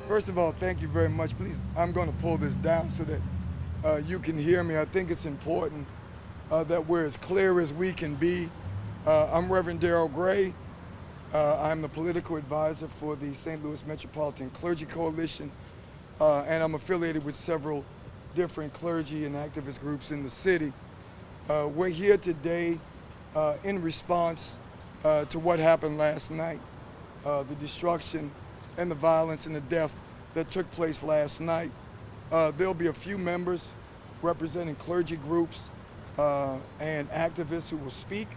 First of all, thank you very much. Please, I'm going to pull this down so that you can hear me. I think it's important that we're as clear as we can be. I'm Reverend Darrell Gray. I'm the political advisor for the St. Louis Metropolitan Clergy Coalition, and I'm affiliated with several different clergy and activist groups in the city. We're here today in response to what happened last night, the destruction and the violence and the death that took place last night. There'll be a few members representing clergy groups and activists who will speak.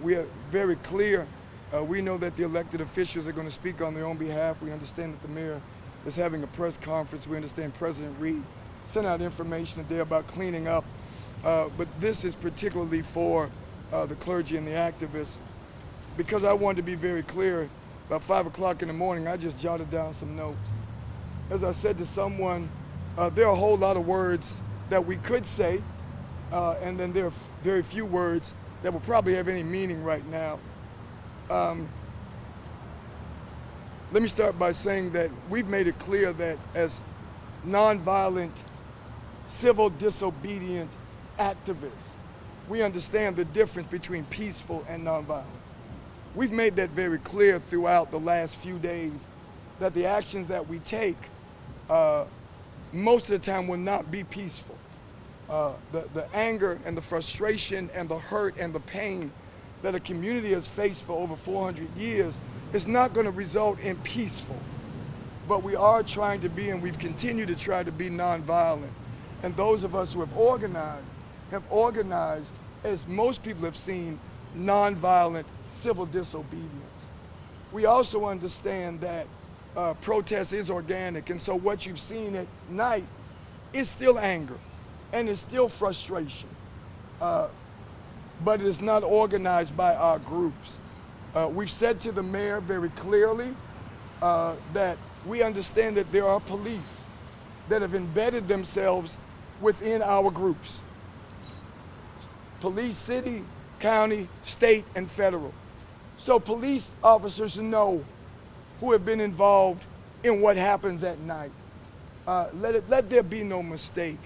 We are very clear. We know that the elected officials are going to speak on their own behalf. We understand that the mayor is having a press conference. We understand President Reed sent out information today about cleaning up. But this is particularly for the clergy and the activists, because I wanted to be very clear. About 5 o'clock in the morning, I just jotted down some notes. As I said to someone, there are a whole lot of words that we could say, and then there are very few words that will probably have any meaning right now. Let me start by saying that we've made it clear that as nonviolent, civil disobedient activists, we understand the difference between peaceful and nonviolent. We've made that very clear throughout the last few days, that the actions that we take most of the time will not be peaceful. The anger and the frustration and the hurt and the pain that a community has faced for over 400 years is not going to result in peaceful. But we are trying to be, and we've continued to try to be, nonviolent. And those of us who have organized, as most people have seen, nonviolent civil disobedience. We also understand that protest is organic, and so what you've seen at night is still anger and is still frustration, but it is not organized by our groups. We've said to the mayor very clearly that we understand that there are police that have embedded themselves within our groups. Police, city, county, state, and federal. So police officers know who have been involved in what happens at night. Let there be no mistake.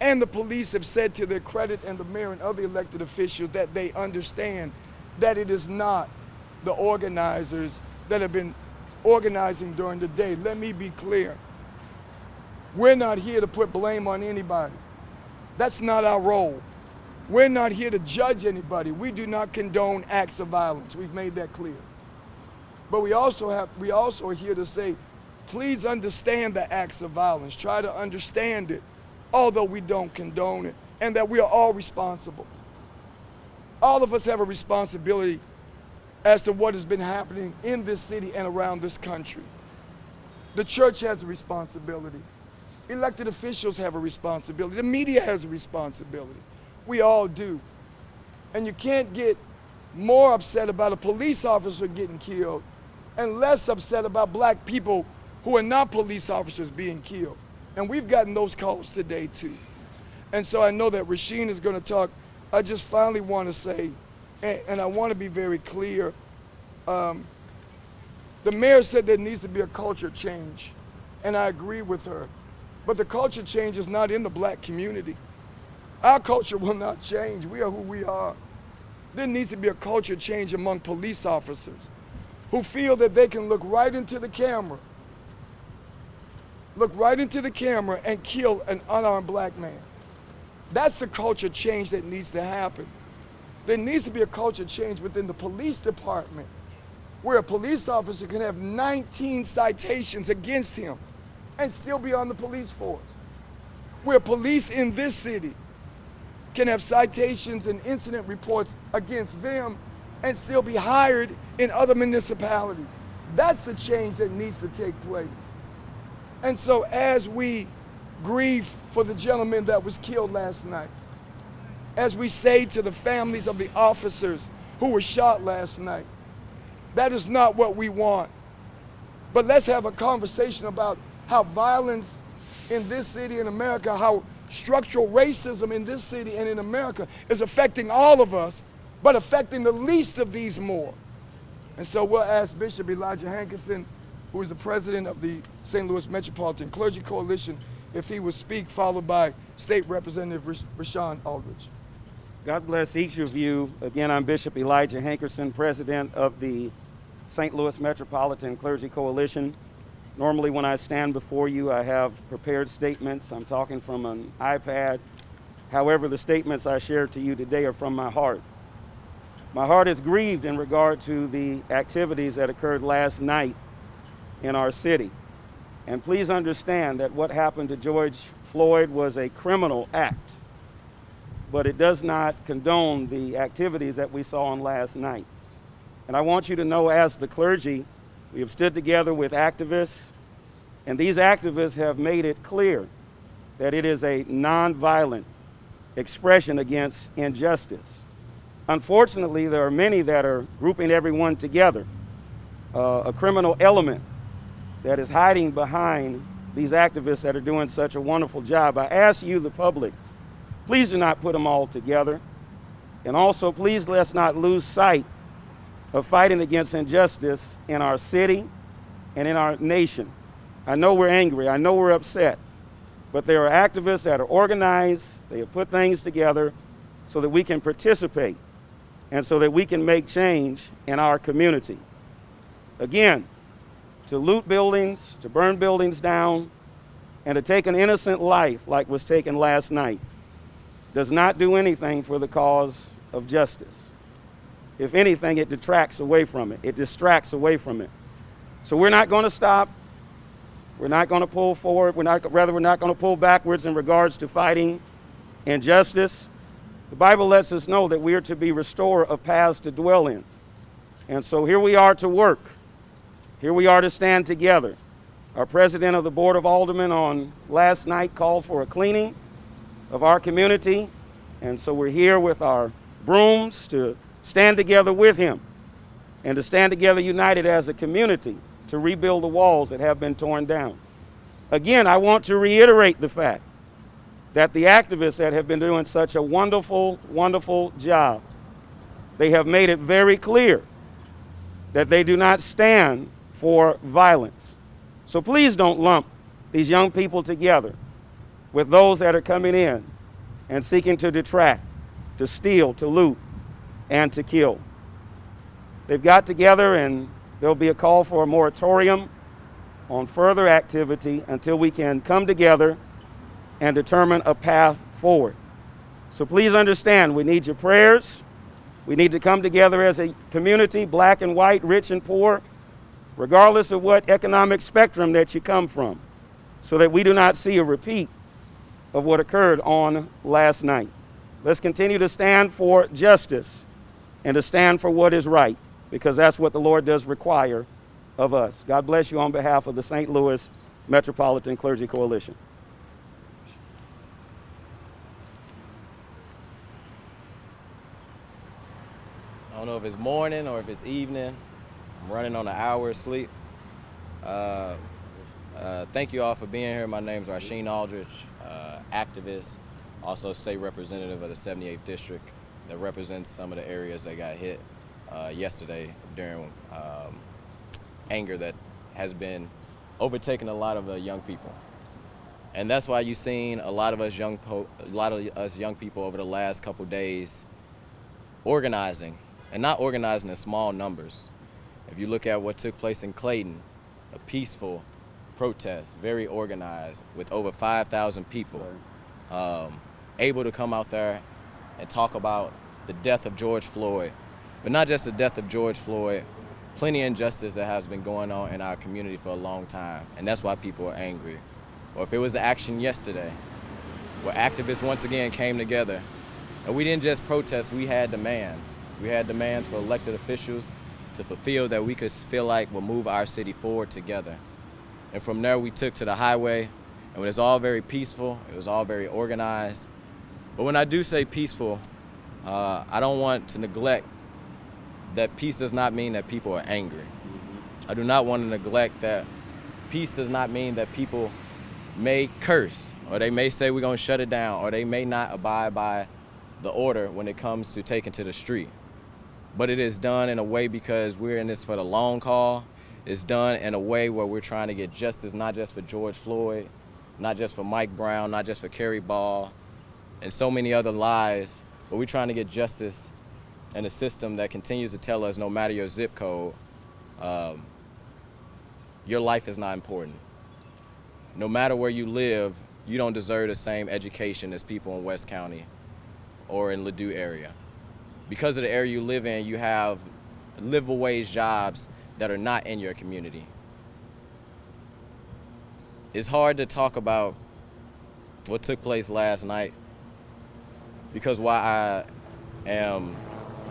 And the police have said, to their credit, and the mayor and other elected officials, that they understand that it is not the organizers that have been organizing during the day. Let me be clear. We're not here to put blame on anybody. That's not our role. We're not here to judge anybody. We do not condone acts of violence. We've made that clear. But we also are here to say, please understand the acts of violence. Try to understand it, although we don't condone it, and that we are all responsible. All of us have a responsibility as to what has been happening in this city and around this country. The church has a responsibility. Elected officials have a responsibility. The media has a responsibility. We all do. And you can't get more upset about a police officer getting killed and less upset about black people who are not police officers being killed. And we've gotten those calls today too. And so I know that Rasheen is going to talk. I just finally want to say, and I want to be very clear, the mayor said there needs to be a culture change, and I agree with her. But the culture change is not in the black community. Our culture will not change. We are who we are. There needs to be a culture change among police officers who feel that they can look right into the camera and kill an unarmed black man. That's the culture change that needs to happen. There needs to be a culture change within the police department where a police officer can have 19 citations against him and still be on the police force. Where police in this city can have citations and incident reports against them and still be hired in other municipalities. That's the change that needs to take place. And so as we grieve for the gentleman that was killed last night, as we say to the families of the officers who were shot last night, that is not what we want. But let's have a conversation about how violence in this city in America, how structural racism in this city and in America is affecting all of us, but affecting the least of these more. And so we'll ask Bishop Elijah Hankinson who is the president of the St. Louis Metropolitan Clergy Coalition, if he would speak, followed by State Representative Rasheen Aldridge. God bless each of you. Again, I'm Bishop Elijah Hankerson, president of the St. Louis Metropolitan Clergy Coalition. Normally when I stand before you, I have prepared statements. I'm talking from an iPad. However, the statements I share to you today are from my heart. My heart is grieved in regard to the activities that occurred last night in our city. And please understand that what happened to George Floyd was a criminal act, but it does not condone the activities that we saw on last night. And I want you to know, as the clergy, we have stood together with activists, and these activists have made it clear that it is a nonviolent expression against injustice. Unfortunately, there are many that are grouping everyone together, a criminal element that is hiding behind these activists that are doing such a wonderful job. I ask you, the public, please do not put them all together. And also, please let's not lose sight of fighting against injustice in our city and in our nation. I know we're angry, I know we're upset, but there are activists that are organized, they have put things together so that we can participate and so that we can make change in our community. Again, to loot buildings, to burn buildings down, and to take an innocent life like was taken last night does not do anything for the cause of justice. If anything, it detracts away from it. It distracts away from it. So we're not going to stop. We're not going to pull forward. We're not going to pull backwards in regards to fighting injustice. The Bible lets us know that we are to be restorer of paths to dwell in. And so here we are to work. Here we are to stand together. Our president of the Board of Aldermen on last night called for a cleaning of our community. And so we're here with our brooms to stand together with him and to stand together united as a community to rebuild the walls that have been torn down. Again, I want to reiterate the fact that the activists that have been doing such a wonderful, wonderful job, they have made it very clear that they do not stand for violence. So please don't lump these young people together with those that are coming in and seeking to detract, to steal, to loot, and to kill. They've got together, and there'll be a call for a moratorium on further activity until we can come together and determine a path forward. So please understand, we need your prayers. We need to come together as a community, black and white, rich and poor, regardless of what economic spectrum that you come from, so that we do not see a repeat of what occurred on last night. Let's continue to stand for justice and to stand for what is right, because that's what the Lord does require of us. God bless you on behalf of the St. Louis Metropolitan Clergy Coalition. I don't know if it's morning or if it's evening. I'm running on an hour of sleep. Thank you all for being here. My name is Rasheen Aldridge, activist, also state representative of the 78th District that represents some of the areas that got hit yesterday during anger that has been overtaking a lot of young people. And that's why you've seen a lot of us young people over the last couple days organizing, and not organizing in small numbers. If you look at what took place in Clayton, a peaceful protest, very organized, with over 5,000 people able to come out there and talk about the death of George Floyd. But not just the death of George Floyd, plenty of injustice that has been going on in our community for a long time, and that's why people are angry. Or if it was action yesterday, where activists once again came together, and we didn't just protest, we had demands. We had demands for elected officials to fulfill that we could feel like will move our city forward together. And from there we took to the highway, and it was all very peaceful, it was all very organized. But when I do say peaceful, I don't want to neglect that peace does not mean that people are angry. I do not want to neglect that peace does not mean that people may curse, or they may say we're going to shut it down, or they may not abide by the order when it comes to taking to the street. But it is done in a way because we're in this for the long haul, is done in a way where we're trying to get justice not just for George Floyd, not just for Mike Brown, not just for Kerry Ball, and so many other lives, but we're trying to get justice in a system that continues to tell us no matter your zip code, your life is not important. No matter where you live, you don't deserve the same education as people in West County or in Ladue area. Because of the area you live in, you have livable wage jobs that are not in your community. It's hard to talk about what took place last night because while I am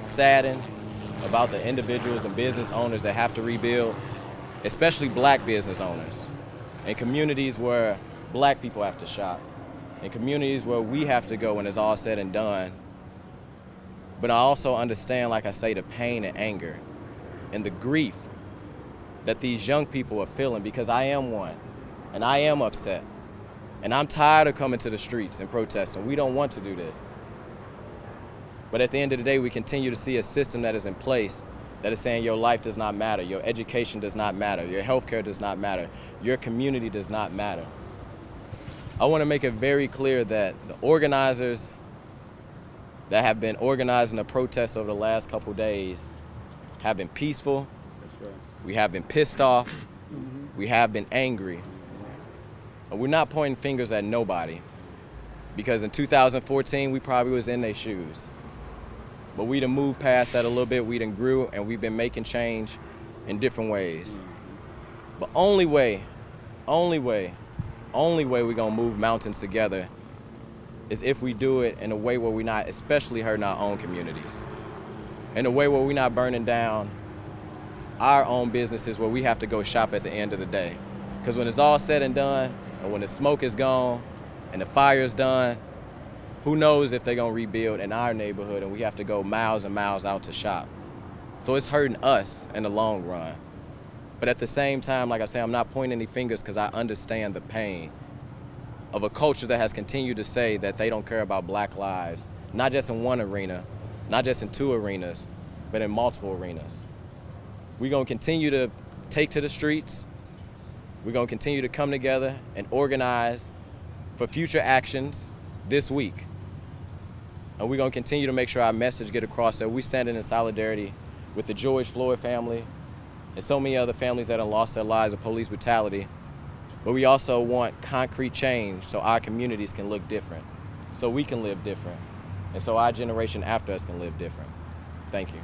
saddened about the individuals and business owners that have to rebuild, especially black business owners, in communities where black people have to shop, in communities where we have to go when it's all said and done. But I also understand, like I say, the pain and anger and the grief that these young people are feeling, because I am one, and I am upset. And I'm tired of coming to the streets and protesting. We don't want to do this. But at the end of the day, we continue to see a system that is in place that is saying your life does not matter, your education does not matter, your healthcare does not matter, your community does not matter. I want to make it very clear that the organizers that have been organizing the protests over the last couple days have been peaceful. That's right. We have been pissed off. We have been angry. And we're not pointing fingers at nobody, because in 2014, we probably was in their shoes. But we done moved past that a little bit. We done grew, and we've been making change in different ways. But only way we're gonna move mountains together is if we do it in a way where we're not especially hurting our own communities. In a way where we're not burning down our own businesses where we have to go shop at the end of the day. Because when it's all said and done, and when the smoke is gone and the fire is done, who knows if they're gonna rebuild in our neighborhood and we have to go miles and miles out to shop. So it's hurting us in the long run. But at the same time, like I say, I'm not pointing any fingers because I understand the pain of a culture that has continued to say that they don't care about black lives, not just in one arena, not just in two arenas, but in multiple arenas. We're gonna continue to take to the streets. We're gonna continue to come together and organize for future actions this week. And we're gonna continue to make sure our message get across that we standing in solidarity with the George Floyd family and so many other families that have lost their lives of police brutality. But we also want concrete change so our communities can look different, so we can live different, and so our generation after us can live different. Thank you.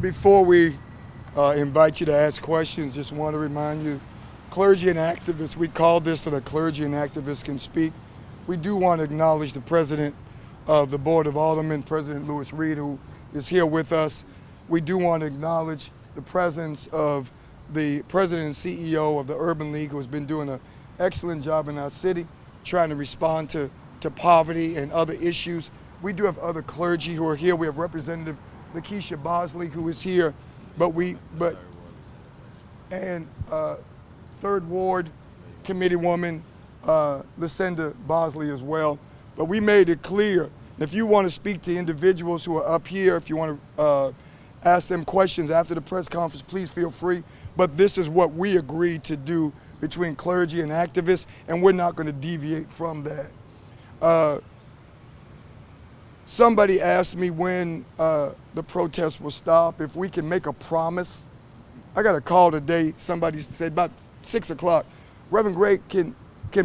Before we invite you to ask questions, just want to remind you, clergy and activists, we call this so that clergy and activists can speak. We do want to acknowledge the president of the Board of Aldermen, President Lewis Reed, who is here with us. We do want to acknowledge the presence of the president and CEO of the Urban League, who has been doing an excellent job in our city, trying to respond to poverty and other issues. We do have other clergy who are here. We have Representative Lakeisha Bosley, who is here, and Third Ward Committee woman, Lucinda Bosley as well. But we made it clear, if you want to speak to individuals who are up here, if you want to ask them questions after the press conference, please feel free. But this is what we agreed to do between clergy and activists, and we're not going to deviate from that. Somebody asked me when the protest will stop, if we can make a promise. I got a call today, somebody said about 6 o'clock, Reverend Gray, can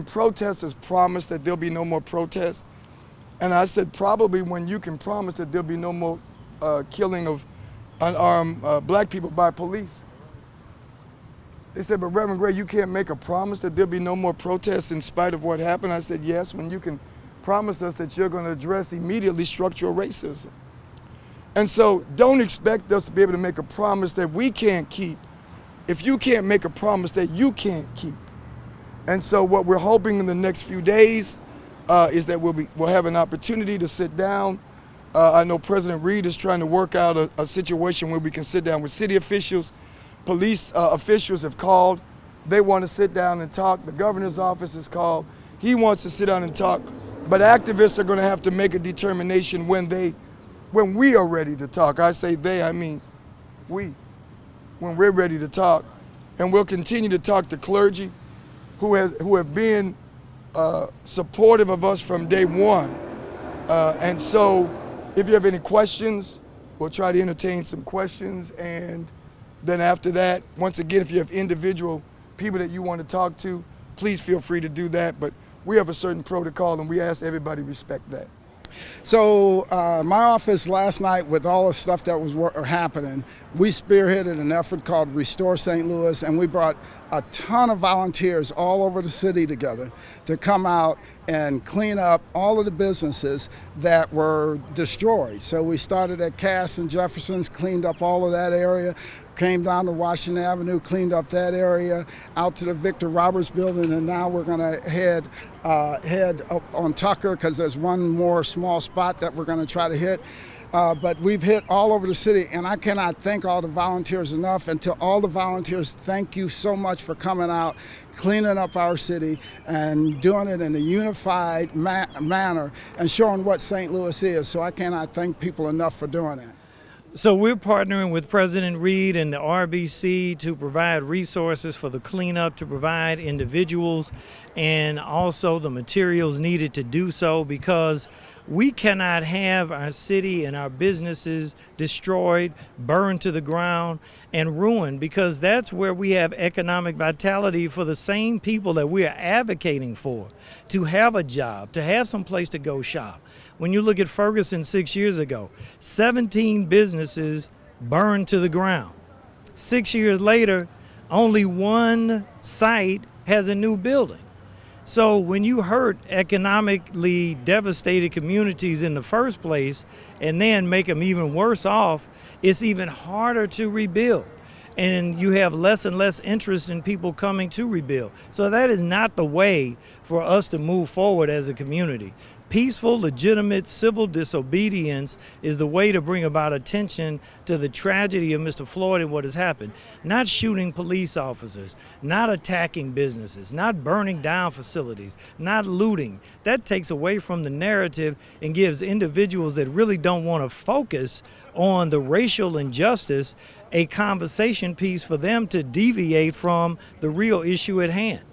protesters promise that there'll be no more protests? And I said, probably when you can promise that there'll be no more killing of unarmed black people by police. They said, but Reverend Gray, you can't make a promise that there'll be no more protests in spite of what happened. I said, yes, when you can promise us that you're going to address immediately structural racism. And so don't expect us to be able to make a promise that we can't keep if you can't make a promise that you can't keep. And so what we're hoping in the next few days is that we'll have an opportunity to sit down. I know President Reed is trying to work out a situation where we can sit down with city officials. Police officials have called. They want to sit down and talk. The governor's office has called. He wants to sit down and talk. But activists are going to have to make a determination when we are ready to talk. I say they, I mean we. when we're ready to talk. And we'll continue to talk to clergy who have been supportive of us from day one. And so if you have any questions, we'll try to entertain some questions. And then after that, once again, if you have individual people that you want to talk to, please feel free to do that. But we have a certain protocol, and we ask everybody to respect that. So my office last night, with all the stuff that was happening, we spearheaded an effort called Restore St. Louis, and we brought a ton of volunteers all over the city together to come out and clean up all of the businesses that were destroyed. So we started at Cass and Jefferson's, cleaned up all of that area, came down to Washington Avenue, cleaned up that area, out to the Victor Roberts building, and now we're gonna head up on Tucker, because there's one more small spot that we're gonna try to hit. But we've hit all over the city, and I cannot thank all the volunteers enough. And to all the volunteers, thank you so much for coming out, cleaning up our city, and doing it in a unified manner, and showing what St. Louis is. So I cannot thank people enough for doing that. So we're partnering with President Reed and the RBC to provide resources for the cleanup, to provide individuals and also the materials needed to do so, because we cannot have our city and our businesses destroyed, burned to the ground, and ruined, because that's where we have economic vitality for the same people that we are advocating for, to have a job, to have some place to go shop. When you look at Ferguson 6 years ago, 17 businesses burned to the ground. 6 years later, only one site has a new building. So when you hurt economically devastated communities in the first place and then make them even worse off, it's even harder to rebuild. And you have less and less interest in people coming to rebuild. So that is not the way for us to move forward as a community. Peaceful, legitimate civil disobedience is the way to bring about attention to the tragedy of Mr. Floyd and what has happened. Not shooting police officers, not attacking businesses, not burning down facilities, not looting. That takes away from the narrative and gives individuals that really don't want to focus on the racial injustice a conversation piece for them to deviate from the real issue at hand.